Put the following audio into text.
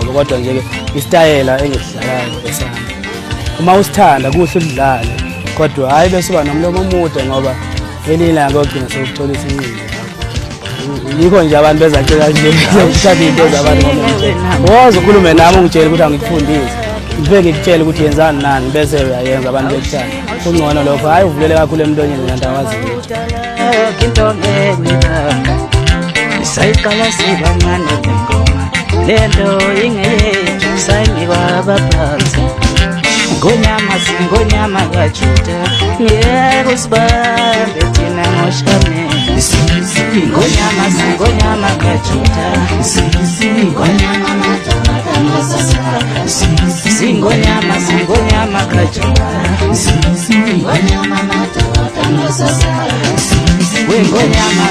ngoba kodwa nje isitayela engisidlalayo esami uma usithanda kuhle udlale kodwa hayi bese uba nomlomo omude ngoba elila ngogcina sokuthola isinqindi yikho nje abantu bezacela nje ukuthatha into zabantu ngoba woza ukhulume nami ungitshela ukuthi angikufundise ngibeke ngikutshela ukuthi yenzani nani bese uyayenza abantu bekuthanda kungcono lokho hayi uvulele kakhulu emntonyeni nganti awazi into ngekuyibanga isayiqala sibancane ngengoma lento ingeyethu sayinikwa abaphansi ngonyama kajuda ngeke usibambe thina ngoshane ngonyama kajuda singonyama kajuda wengonyama